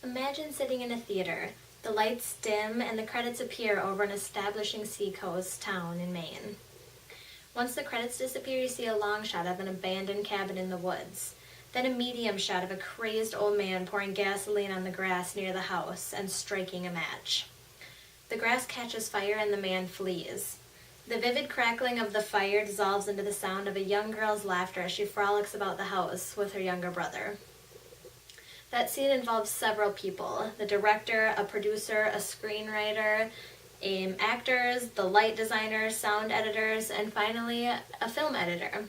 Imagine sitting in a theater. The lights dim and the credits appear over an establishing seacoast town in Maine. Once the credits disappear, you see a long shot of an abandoned cabin in the woods. Then a medium shot of a crazed old man pouring gasoline on the grass near the house and striking a match. The grass catches fire and the man flees. The vivid crackling of the fire dissolves into the sound of a young girl's laughter as she frolics about the house with her younger brother. That scene involves several people: the director, a producer, a screenwriter, actors, the light designers, sound editors, and finally, a film editor.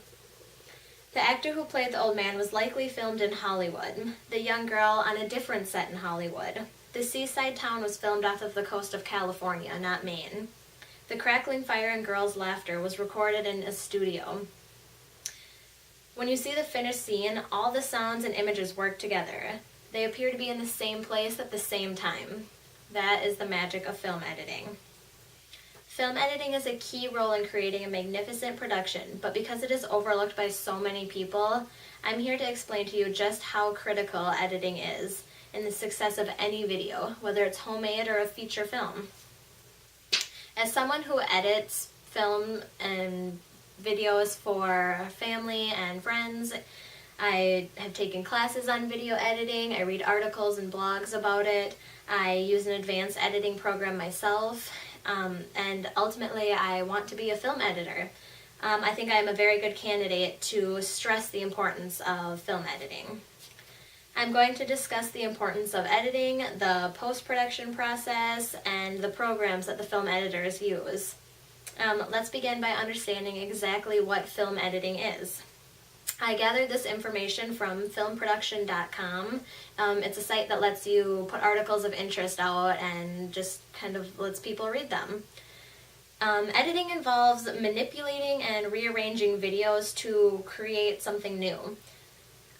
The actor who played the old man was likely filmed in Hollywood, the young girl on a different set in Hollywood. The seaside town was filmed off of the coast of California, not Maine. The crackling fire and girls' laughter was recorded in a studio. When you see the finished scene, all the sounds and images work together. They appear to be in the same place at the same time. That is the magic of film editing. Film editing is a key role in creating a magnificent production, but because it is overlooked by so many people, I'm here to explain to you just how critical editing is in the success of any video, whether it's homemade or a feature film. As someone who edits film and videos for family and friends, I have taken classes on video editing, I read articles and blogs about it, I use an advanced editing program myself, and ultimately I want to be a film editor. I think I'm a very good candidate to stress the importance of film editing. I'm going to discuss the importance of editing, the post-production process, and the programs that the film editors use. Let's begin by understanding exactly what film editing is. I gathered this information from filmproduction.com. It's a site that lets you put articles of interest out and just kind of lets people read them. Editing involves manipulating and rearranging videos to create something new.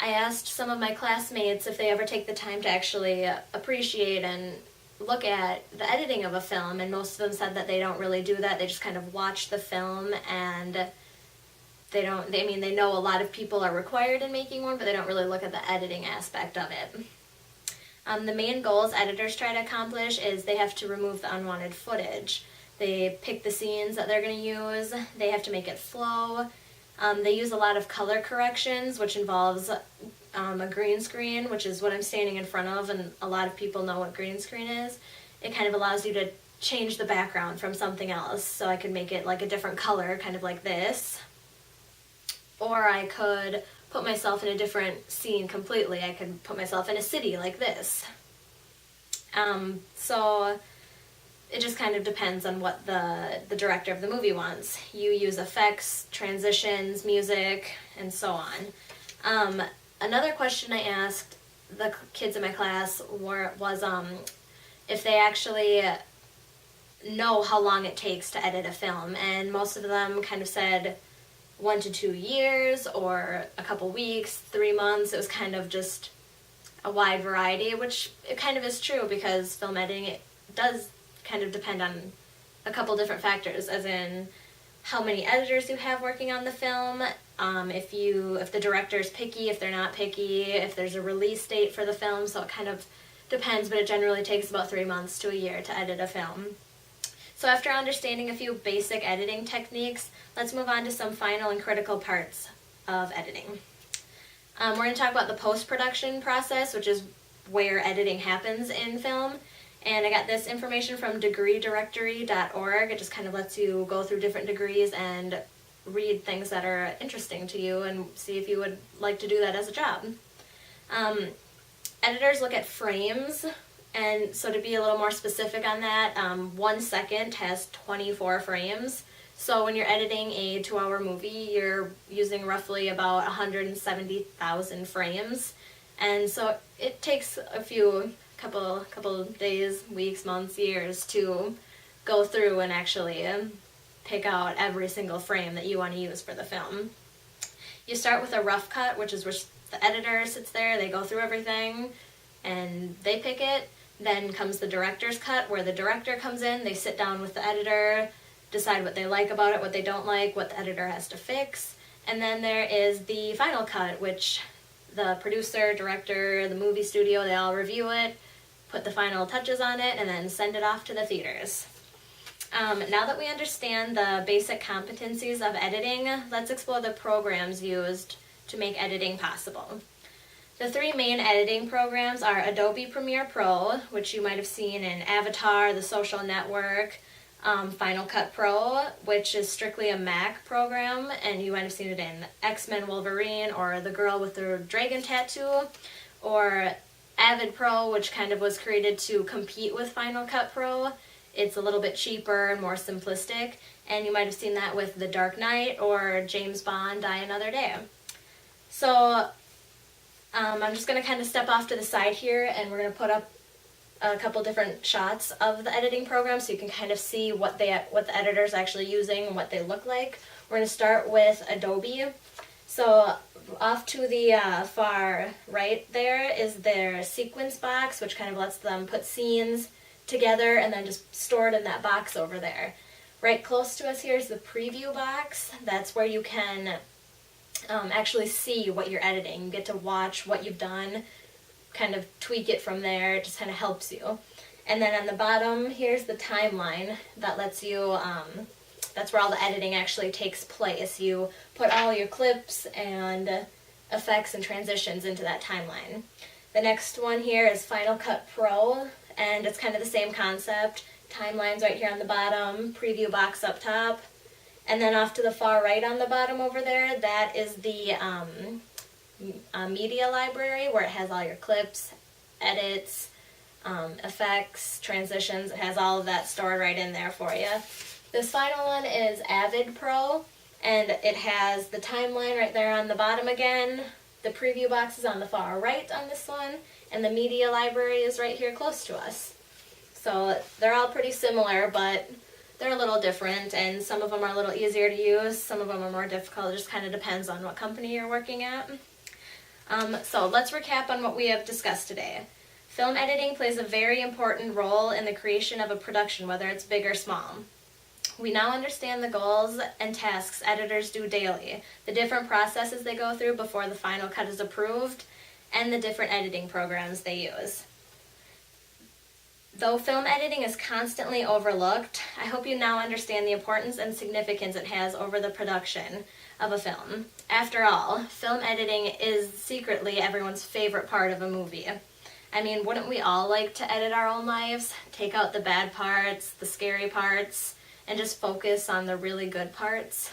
I asked some of my classmates if they ever take the time to actually appreciate and look at the editing of a film, and most of them said that they don't really do that. They just kind of watch the film, and they know a lot of people are required in making one, but they don't really look at the editing aspect of it. The main goals editors try to accomplish is they have to remove the unwanted footage. They pick the scenes that they're going to use. They have to make it flow. They use a lot of color corrections, which involves a green screen, which is what I'm standing in front of, and a lot of people know what green screen is. It kind of allows you to change the background from something else, so I could make it like a different color, kind of like this. Or I could put myself in a different scene completely. I could put myself in a city like this. So it just kind of depends on what the director of the movie wants. You use effects, transitions, music, and so on. Another question I asked the kids in my class was if they actually know how long it takes to edit a film, and most of them kind of said 1 to 2 years, or a couple weeks, 3 months. It was kind of just a wide variety, which it kind of is true, because film editing, it does kind of depend on a couple different factors, as in how many editors you have working on the film, if the director's picky, if they're not picky, if there's a release date for the film. So it kind of depends, but it generally takes about 3 months to a year to edit a film. So after understanding a few basic editing techniques, let's move on to some final and critical parts of editing. We're going to talk about the post-production process, which is where editing happens in film. And I got this information from degreedirectory.org. It just kind of lets you go through different degrees and read things that are interesting to you and see if you would like to do that as a job. Editors look at frames, and so to be a little more specific on that, 1 second has 24 frames. So when you're editing a 2-hour movie, you're using roughly about 170,000 frames. And so it takes a couple days, weeks, months, years to go through and actually pick out every single frame that you want to use for the film. You start with a rough cut, which is where the editor sits there, they go through everything, and they pick it. Then comes the director's cut, where the director comes in, they sit down with the editor, decide what they like about it, what they don't like, what the editor has to fix. And then there is the final cut, which the producer, director, the movie studio, they all review it, put the final touches on it, and then send it off to the theaters. Now that we understand the basic competencies of editing, let's explore the programs used to make editing possible. The three main editing programs are Adobe Premiere Pro, which you might have seen in Avatar, The Social Network, Final Cut Pro, which is strictly a Mac program, and you might have seen it in X-Men Wolverine, or The Girl with the Dragon Tattoo, or Avid Pro, which kind of was created to compete with Final Cut Pro. It's a little bit cheaper and more simplistic, and you might have seen that with The Dark Knight or James Bond Die Another Day. So I'm just going to kind of step off to the side here, and we're going to put up a couple different shots of the editing program so you can kind of see what the editor's actually using and what they look like. We're going to start with Adobe. So off to the far right there is their sequence box, which kind of lets them put scenes together and then just store it in that box over there. Right close to us here is the preview box. That's where you can actually see what you're editing. You get to watch what you've done, kind of tweak it from there. It just kind of helps you. And then on the bottom, here's the timeline that lets you, that's where all the editing actually takes place. You put all your clips and effects and transitions into that timeline. The next one here is Final Cut Pro, and it's kind of the same concept. Timeline's right here on the bottom, preview box up top. And then off to the far right on the bottom over there, that is the media library, where it has all your clips, edits, effects, transitions. It has all of that stored right in there for you. This final one is Avid Pro, and it has the timeline right there on the bottom again. The preview box is on the far right on this one, and the media library is right here close to us. So they're all pretty similar, but they're a little different, and some of them are a little easier to use, some of them are more difficult. It just kind of depends on what company you're working at. So let's recap on what we have discussed today. Film editing plays a very important role in the creation of a production, whether it's big or small. We now understand the goals and tasks editors do daily, the different processes they go through before the final cut is approved, and the different editing programs they use. Though film editing is constantly overlooked, I hope you now understand the importance and significance it has over the production of a film. After all, film editing is secretly everyone's favorite part of a movie. I mean, wouldn't we all like to edit our own lives? Take out the bad parts, the scary parts, and just focus on the really good parts?